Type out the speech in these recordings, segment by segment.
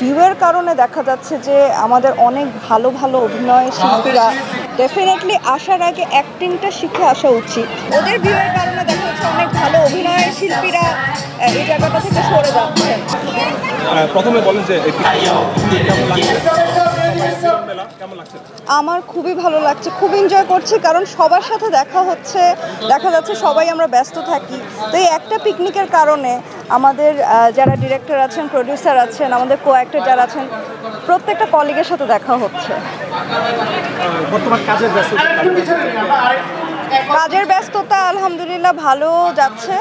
ভিউয়ের কারণে দেখা যাচ্ছে যে আমাদের অনেক ভালো ভালো অভিনয় শিল্পীরা ডেফিনেটলি আসার আগে অ্যাক্টিংটা শিখে আসা উচিত। ওদের ভিউয়ের কারণে দেখা যাচ্ছে অনেক ভালো অভিনয় শিল্পীরা এই জায়গাটা থেকে সরে যাচ্ছে। প্রথমে বলেন যে কেমন লাগছে? আমার খুবই ভালো লাগছে, খুব এনজয় করছি, কারণ সবার সাথে দেখা হচ্ছে, দেখা যাচ্ছে সবাই আমরা ব্যস্ত থাকি। তো এই একটা পিকনিকের কারণে আমাদের যারা ডিরেক্টর আছেন, প্রডিউসার আছেন, আমাদের কো অ্যাক্টর যারা আছেন, প্রত্যেকটা কলিগের সাথে দেখা হচ্ছে। বর্তমান কাজের ব্যস্ততা আলহামদুলিল্লাহ ভালো যাচ্ছে।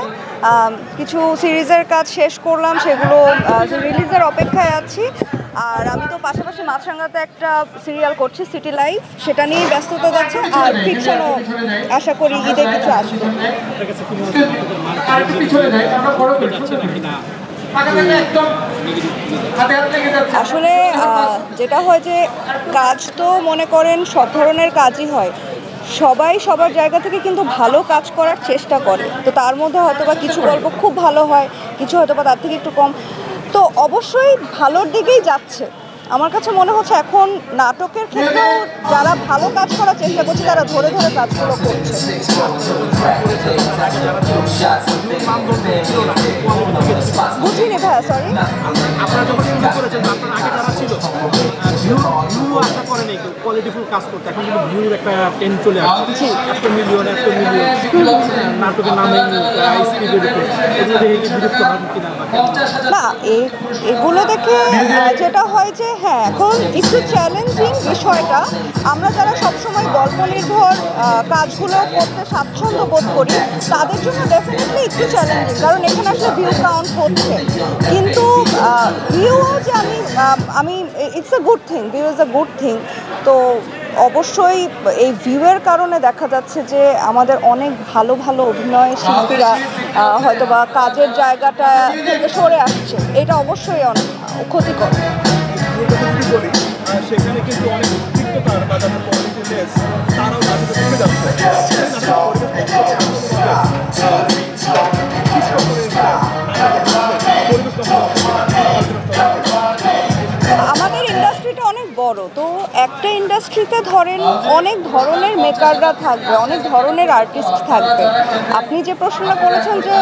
কিছু সিরিজের কাজ শেষ করলাম, সেগুলো রিলিজের অপেক্ষায় আছি। আর আমি তো পাশাপাশি মাছরাঙাতে একটা সিরিয়াল করছি, সিটি লাইফ, সেটা নিয়েই ব্যস্ততা যাচ্ছে। আর ফিকশনও আশা করি ঈদে কিছু আসবে। আসলে যেটা হয় যে কাজ তো মনে করেন সব ধরনের কাজই হয়, সবাই সবার জায়গা থেকে কিন্তু ভালো কাজ করার চেষ্টা করে। তো তার মধ্যে হয়তো বা কিছু গল্প খুব ভালো হয়, কিছু হয়তো বা তার থেকে একটু কম। তো অবশ্যই ভালোর দিকেই যাচ্ছে। আমার কাছে মনে হচ্ছে এখন নাটকের ক্ষেত্রেও যারা ভালো কাজ করার চেষ্টা করছে, তারা ধরে ধরে কাজগুলো করছে। বুঝিনি ভাইয়া, সরি। আপনারা যখন শুরু করেছেন, আপনার আগে যারা ছিল ভিউ আশা করেন কোয়ালিটিফুল কাজ করতে, এখন কিন্তু ভিউর একটা ট্রেন্ড চলে আসছে। 1 মিলিয়ন নাটকের নামে স্পিডের উপর, এগুলো দেখে কি বিরক্ত হন কিনা? না, এগুলো দেখে যেটা হয় যে হ্যাঁ, এখন একটু চ্যালেঞ্জিং বিষয়টা। আমরা যারা সবসময় গল্প নির্ভর কাজগুলো করতে স্বাচ্ছন্দ্য বোধ করি, তাদের জন্য ডেফিনেটলি একটু চ্যালেঞ্জিং, কারণ এখানে আসলে ভিউ কাউন্ট হচ্ছে। কিন্তু ভিউও যে আমি it's a good thing, view is a good thing. তো অবশ্যই এই ভিউয়ের কারণে দেখা যাচ্ছে যে আমাদের অনেক ভালো ভালো অভিনয় শিল্পীরা হয়তো বা কাজের জায়গাটা থেকে সরে আসছে। এটা অবশ্যই অনেক ক্ষতিকর। সেখানে কিন্তু অনেক উদ্যোক্তার বা যাদের পলিটিক্যাল তারাও কাজে কমে যাচ্ছে। আমাদের ইন্ডাস্ট্রিটা অনেক বড়, তো একটা ইন্ডাস্ট্রিতে ধরেন অনেক ধরনের মেকাররা থাকবে, অনেক ধরনের আর্টিস্ট থাকবে। আপনি যে প্রশ্নটা করেছেন যে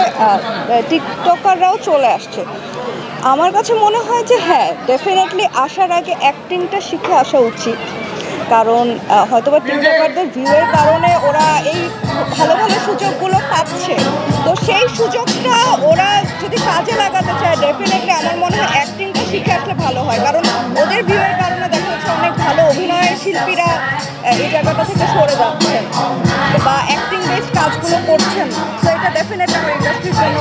টিকটকাররাও চলে আসছে, আমার কাছে মনে হয় যে হ্যাঁ, ডেফিনেটলি আসার আগে অ্যাক্টিংটা শিখে আসা উচিত। কারণ হয়তোবা টিকটকারদের ভিউয়ের কারণে ওরা এই ভালো ভালো সুযোগগুলো পাচ্ছে। তো সেই সুযোগটা ওরা যদি কাজে লাগাতে চায়, ডেফিনেটলি আমার মনে হয় অ্যাক্টিংটা শিখে আসলে ভালো হয়। কারণ ওদের ভিউয়ের কারণে দেখা যাচ্ছে অনেক ভালো অভিনয় শিল্পীরা এই জায়গাটা থেকে সরে যাচ্ছেন বা অ্যাক্টিং বেসড কাজগুলো করছেন। তো এটা ডেফিনেটলি আমার ইন্ডাস্ট্রির জন্য